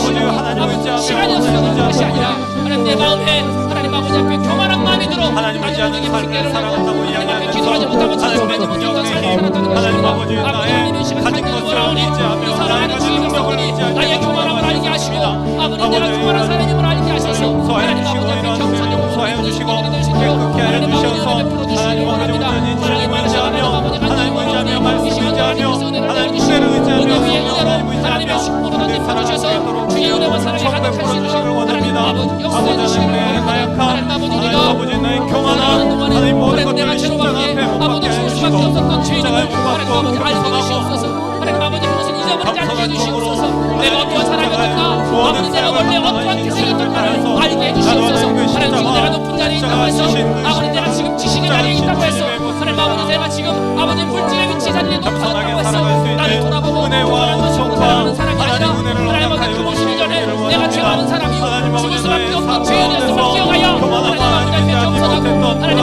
시간이 없어서 그런 것이 아니라 하나님 내 마음에 하나님 아버지 앞에 교만한 마음이 들어 하나님 아버지 핑계를 하고 하나님 앞에 기도하지 못하고 찬송하지 못하고 삶을 살았다는 것이고, 아버지 하나님 이 시간 하나님 돌아오니 이 사랑하는 주님을 보니 나의 교만함을 알게 하시고, 아버지 내가 교만한 사람임을 알게 하셔서 하나님 아버지 앞에 겸손히 호소하여 주시고 깨끗게 하여 주셔서 하나님 원합니다. 사랑이 많으신 하나님 아버지 간절히 원하오니 이 시간 하나님께서 은혜를 주시고 은혜 위에 은혜로 하나님의 축복으로 하나님 풀어주셔서 주의 은혜와 사랑이 가득할 수 있도록 하나님 아버지 역사해 주시기를 원합니다. 하나님 아버지 우리가 교만한 동안에 하나님 내가 죄로밖에 아버지 줄 수밖에 없었던 죄인을 하나님 아버지 알게 주시옵소서. 하나님 아버지 그것을 잊어버리지 않게 해주시옵소서. 내가 어떠한 사람이었던가, 아버지 내가 원래 어떠한 태생이었던가를 알게 해주시옵소서. 하나님 지금 내가 높은 자리에 있다고 해서, 아버지 내가 지금 지식의 자리에 있다고 해서, 하나님 아버지 내가 지금 아버지 물질의 위치 자리에 높아졌다고 해서 나를 돌아보고 교만한 것을 못하는 사람이 아니라 하나님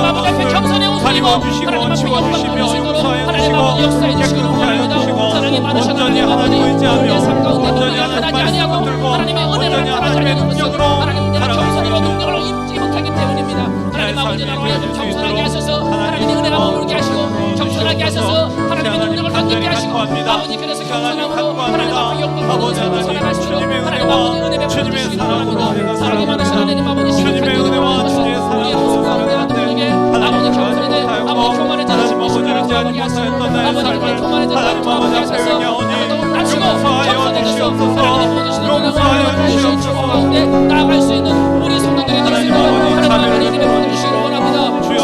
아버지 앞에 겸손히 웃으시고 다림어주시고 하나님 앞에 영광 치워주시며 받으시도록 용서하여 하나님 아버지 역사해 주시기를 깨끗하게 원합니다. 해주시고 사랑이 많으신 온전히 하나님 아버지 하나님 의지하며 우리의 삶 가운데 온전히 능력을 하나님 하지 아니하고 말씀 붙들고 하나님의 은혜를 온전히 하지 하나님의 아니하는 것은 능력으로 하나님 내가 겸손으로 살아가는 능력을 입지 못하기 때문입니다. 하나님 아버지 나로 하여금 겸손하게 하셔서 하나님의 은혜가 머물게 하시고 겸손하게 하셔서 하나님의 능력을 받게 하시고 아버지 그래서 겸손함으로 하나님 앞에 영광 받으시고 살아갈 수 있도록 하나님 아버지 은혜 베풀어 주시기 바랍니다. 사랑이 많으신 하나님 아버지 주님의 은혜와 주님의 우리의 모습 가운데 아들에게 아버지 겸손히 아버지 교만해져서 아버지를 지하지 못하였던 나의 아버지를 삶을 교만해져서 하나님 아버지 앞에 하셔서 의냐오니 낮추고 용서하여 겸손해져서 하나님 보여주시는 용서하여 주시옵소서. 가운데 나아갈 수 있는 우리 성도들이 될 수 있도록 하나님 아버지 은혜 베풀어 주시기 원합니다. 주여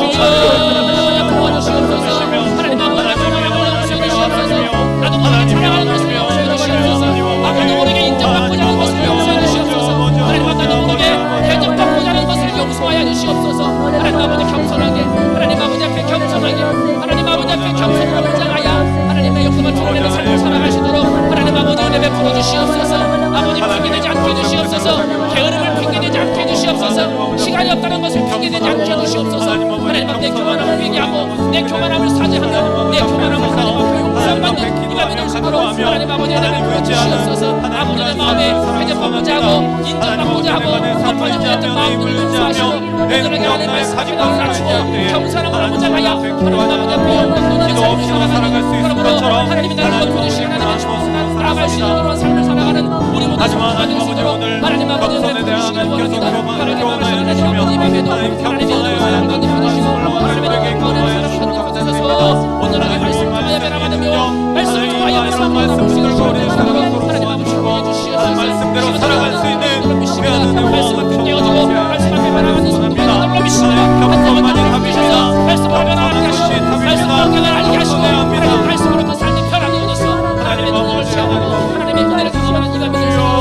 도와주시옵소서. 하나님 아버지 교만함을 용서해 주시옵소서. 나도 모르게 자랑하는 것을 용서해 주시옵소서. 나도 모르게 인정받고자 하는 것을 용서해 주시옵소서. 하나님 나도 모르게 대접받고자 하는 것을 용서하여 주시옵소서. 하나님 아버지 겸손하게 하나님 아버지 앞에 겸손하게 하나님 아버지 앞에 겸손으로 무장하여 하나님의 영광을 드러내는 삶을 살아가시도록 하나님 아버지 은혜 베풀어 주시옵소서. 아버지 핑계대지 않게 해주시옵소서. 게으름을 핑계대지 않게 해주시옵소서. 시간이 없다는 것을 핑계대지 않게 해주시옵소서. 하나님 앞에 내 교만함을 회개하고 내 교만함을 사죄하며 내 교만함을 하나님 용서받는 이가 믿을 수 있도록 하나님 아버지 은혜 베풀어 주시옵소서. 아버지 내 마음에 대접받고자 하고 인정받고자 하고 높아지지 않는 마음들을 용서하시고 오늘에게 하나님의 사기감을 낮추고 겸손함으로 무장하여 하나님 아버지 앞에 영광 돌리는 삶을 살아가는 그러므로 하나님이 나를 높여주시고 하나님의 충성한 나아갈 수 있는 그런 삶을 살아가는 우리 모두 성도가 될 수 있도록 하나님 아버지 은혜 베푸시기 원합니다. 하나님 아버지 하나님 아버지 밤에도 하나님의 은혜를 사랑하는 베푸시고 하나님의 영광을 사랑하는 곳에서 오늘의 말씀을 통하여 변화받으며 말씀을 통하여 성령을 볼 수 있는 시간 되시도록 하나님 아버지 축복해 주시옵소서. 말씀대로 살아갈 수 있는 귀한 말씀을 깨어지고 말씀 앞에 변화하는 성도가 되도록 믿습니다. 경험만이 답이시다. 말씀으로 변화하게 하시고 말씀으로 변화하게 하시고 하나님 말씀으로 그 삶이 변화되게 얻어서 하나님의 능력을 체험하고 하나님의 은혜를 경험하는 이가 믿을 수 있도록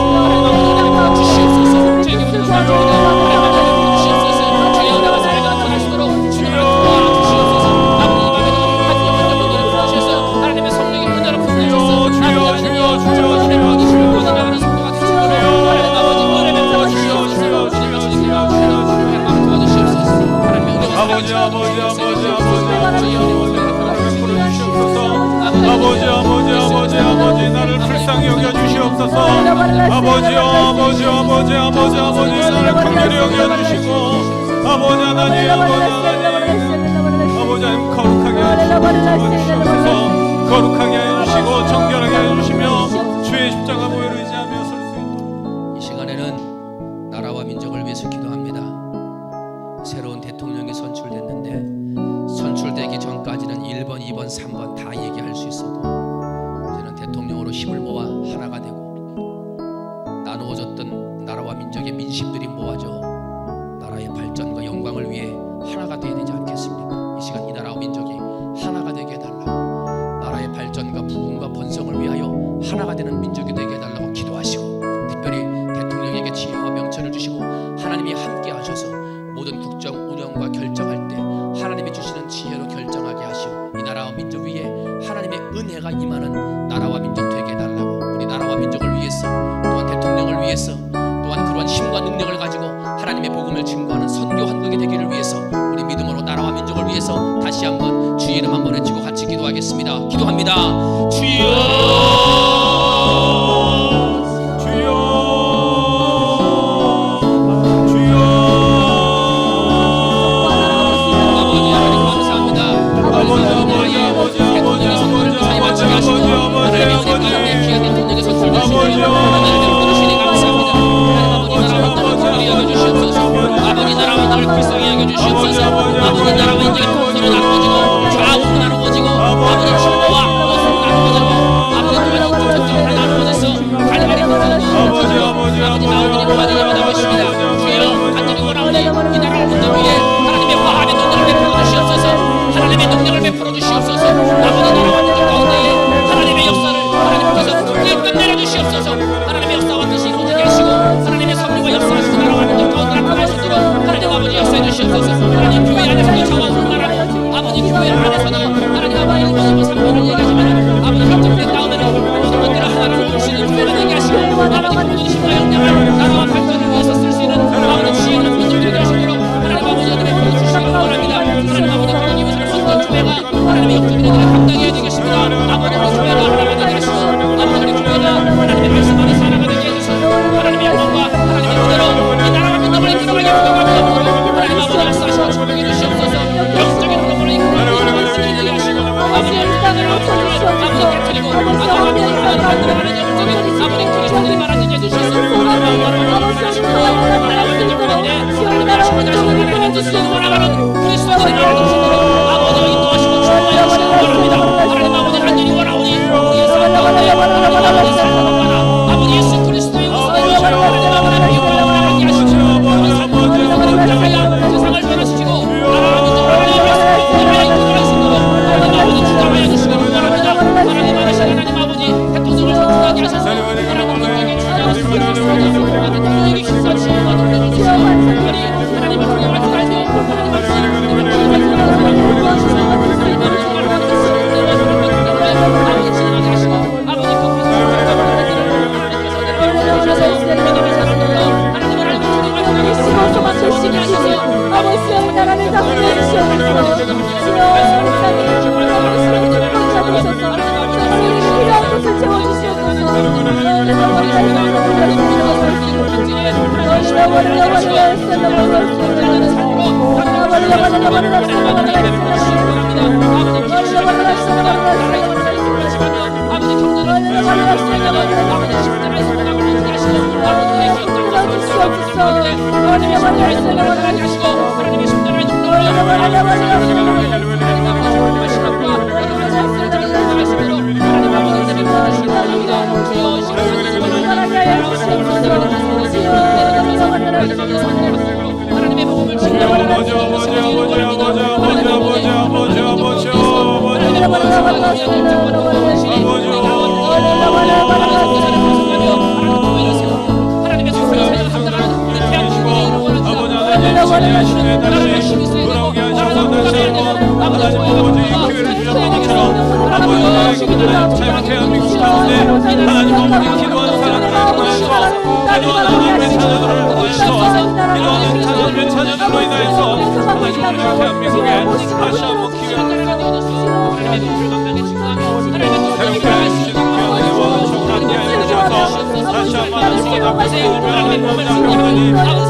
하나님 은혜를 주시옵소서. 저에게 모든 것을 드립니다. 하나님 은혜를 주시옵소서. 주의 은혜가 살아가는 전할 수 있도록 주님을 도와주시옵소서. 아버지 이 밤에도 하나님 먼저 분들을 부어주셔서 하나님의 성령의 은혜로 부어주셔서 아버지 은혜를 받으시고 나가는 성도가 되시도록 하나님 아버지 은혜 베풀어 주시옵소서. 주님의 주님의 하나님 도와주시옵소서. 하나님의 은혜를 아버지 아버지 아버지 아버지 나를 불쌍히 여겨 주시옵소서. 아버지 나를 긍휼히 여겨 주시고 아버지 하나님 거룩하게 해주시옵소서. 거룩하게 해주시고 정결하게 해주시며 주의 십자가 보혈을 의지하며 설 수 있도록. 이 시간에는 나라와 민족을 위해서 기도합니다. 새로운 대통령이 선출됐는데 선출되기 전까지는 1번, 2번, 3번 다 얘기할 수 있어도 이제는 대통령으로 힘을 모아 하나가 되고 나누어졌던 나라와 민족의 민심들이 모아져 나라의 발전과 영광을 위해 하나가 되어야 되지 않겠습니까? 이 시간 이 나라와 민족이 하나가 되게 해달라고, 나라의 발전과 부흥과 번성을 위하여 하나가 되는 민족이 되게 해달라고 기도하시고, 특별히 대통령에게 지혜와 명철을 주시고 하나님이 함께 하셔서 모든 국정 운영과 결정할 때 하나님이 주시는 지혜로 결정하게 하시고 이 나라와 민족 위에 하나님의 은혜가 임하는 나라와 민족 되게 해달라고, 우리 나라와 민족을 위해서 또한 대통령을 위해서 또한 그러한 힘과 능력을 가지고 하나님의 복음을 증거하는 선교 한국이 되기를 위해서 우리 믿음으로 나라와 민족을 위해서 다시 한번 주의 이름 한번 외치고 같이 기도하겠습니다. 기도합니다. 주여 아버지 모든 힘과 영향을 나라와 발전을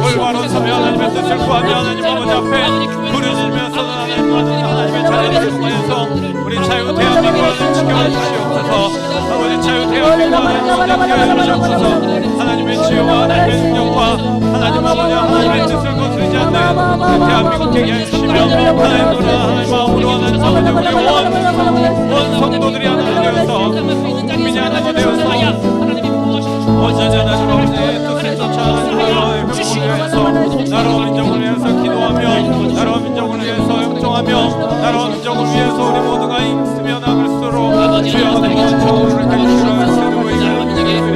올바른 섬이 하나님의 뜻을 구하며 하나님 아버지 앞에 부르짖으면서 하나님의 자녀를 통해서 우리 자유 대한민국을 지켜주시옵소서. 아버지 자유 대한민국을 지켜주시옵소서. 하나님의 지혜와 하나님의 능력과 하나님 아버지 하나님의 뜻을 거스르지 않는 대한민국 되게 해주시며 하나님 마음으로 하나님 아버지 우리 원 성도들이 하나님 되어서 국민이 하나님 되어서 언제나 하나님 아버지의 뜻을 쫓아 나라의 회복을 위해서 나라와 민족을 위해서 기도하며 나라와 민족을 위해서 협정하며 나라와 민족을 위해서 우리 모두가 힘쓰며 나갈수록 주여 하나님의 정우를 해주시라 세우고 있는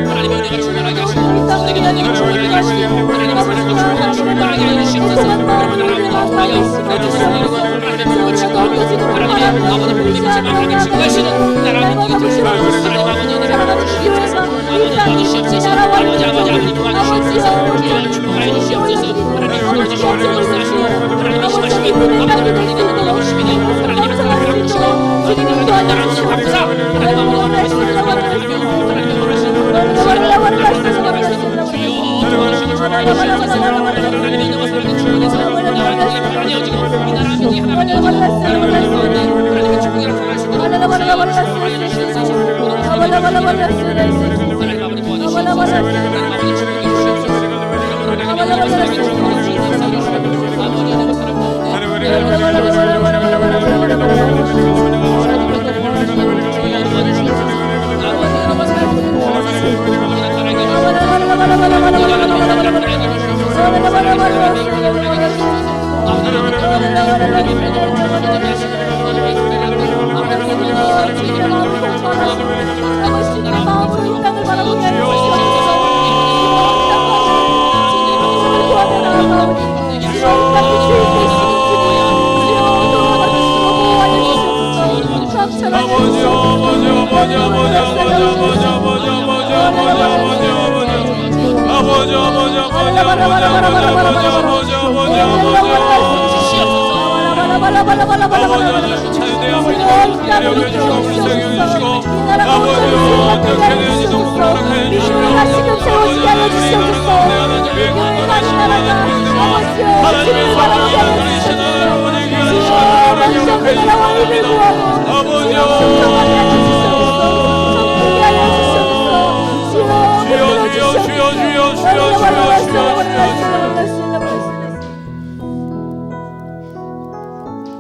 하나님의 은혜가 충만하게 하시고 내게 능력을 충만하게 하시고 하나님의 사랑을 충만하게 해주시옵소서. 하나님의 통하여 하나님의 복을 증거하며 하나님의 아버지 복을 마음에 증거하시는 나라와 민족이 되시고 하나님 아버지 은혜를 받아주시옵소서. 아버지 도와주시옵소서. 아버지 도와주시옵소서. 주여 축복하여 주시옵소서. 하나님 도와주시옵소서. 하시고 하나님의 심하시면 아버지를 달리는 것도 주십니다. 하나님의 사랑을 감추고 하나님의 나라를 주시옵소서. 하나님 아버지 하나님의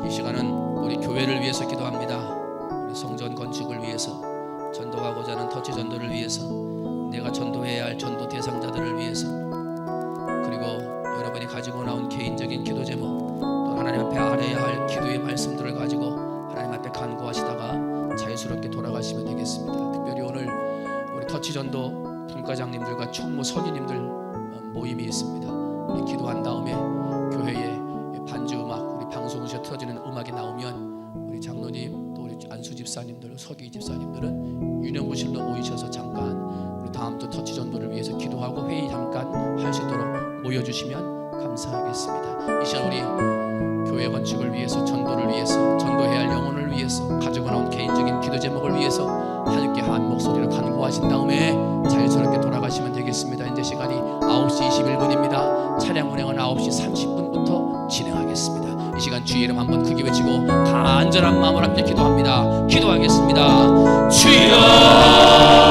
이 시간은 우리 교회를 위해서 기도합니다. 우리 성전 건축을 위해서, 전도하고자 하는 터치 전도를 위해서, 내가 전도해야 할 전도 대상자들을 위해서, 그리고 여러분이 가지고 나온 개인적인 기도 제목, 또 하나님 앞에 아뢰야 할 기도의 말씀들을 가지고 하나님 앞에 간구하시다가 자유스럽게 돌아가시면 되겠습니다. 특별히 오늘 우리 터치 전도 분과장님들과 총무 선임님들 모임이 있습니다. 우리 기도한 다음에 교회에 반주 음악, 우리 방송국에서 틀어지는 음악이 나오면 우리 장로님, 또 우리 안수 집사님들, 서기 집사님들은 유령부실로 모이셔서 잠깐 우리 다음 주 터치 전도를 위해서 기도하고 회의 잠깐 할 수 있도록 모여주시면 감사하겠습니다. 이 시간 우리 교회 건축을 위해서, 전도를 위해서, 전도해야 할 영혼을 위해서, 가지고 나온 개인적인 기도 제목을 위해서 하나님께 한 목소리로 간구하신 다음에 자유스럽게 돌아가시면 되겠습니다. 이제 시간이 9시 21분입니다. 차량 운행은 9시 30분부터 진행하겠습니다. 이 시간 주의 이름 한번 크게 외치고 간절한 마음으로 함께 기도합니다. 기도하겠습니다. 주여!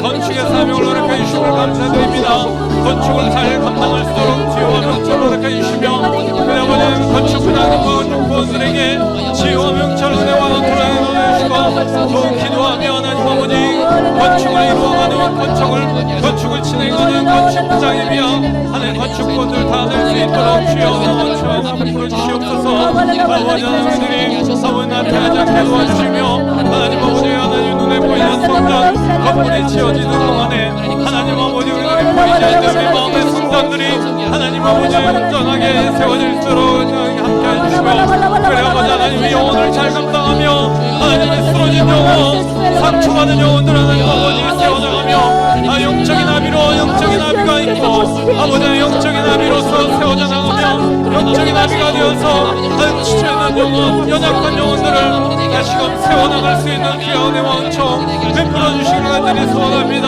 건축의 사명을 허락해 주심을 감사드립니다. 건축을 잘 감당할 수 있도록 지혜와 명철을 허락해 주시며 그래 아버지 건축 하나님과 건축 부원들에게 지혜와 명철 은혜와 노트를 내려주시고 더욱 기도하며 하나님 아버지 건축을 이루어가는 건축을 진행하는 건축장에 비한 하나님 건축부원들 다 낼 수 있도록 주여 주여 베풀어 주시옵소서. 아버지 하나님들이 아버지 나한테 하지 도와주시며 하나님 아버지 하나님 눈에 보이는 성전 건물이 지어지는 동안에 하나님 아버지 우리들이 보이지 않는 우리 마음의 성전들이 하나님 아버지 온전하게 세워질수록 함께 해주시며 그래 아버지 하나님 영혼을 잘 감당하며 하나님의 쓰러진 영혼 상처받은 영혼들 하나님 아버지 세워나가며 영적인 나비가 있고 아버지 영적인 나비로서 세워져 나가며 영적인 나비가 되어서 지쳐있는 영혼 연약한 영혼들을 다시금 세워나갈 수 있는 귀한 은혜와 은총 베풀어 주시기를 간절히 소원합니다.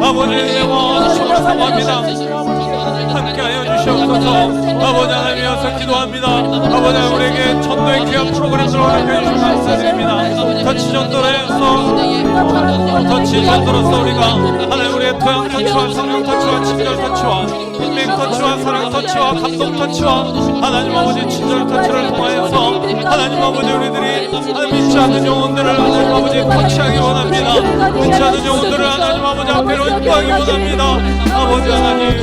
아버지의 은혜와 은총을 사모합니다. 함께하여 주시옵소서. 아버지 하나님이어서 기도합니다. 아버지 우리에게 전도의 귀한 프로그램을 허락해 주시면 감사드립니다. 터치 전도로서 우리가 하나님 우리의 토양 터치와 성령 터치와 친절 터치와 인맥 터치와 사랑 터치와 감동 터치와 하나님 아버지 친절 터치를 통하여서 하나님 아버지 우리들이 믿지 않는 영혼들을 하나님 아버지 터치하기 원합니다. 믿지 않는 영혼들을 하나님 아버지 앞에로 인도하기 원합니다. 아버지 하나님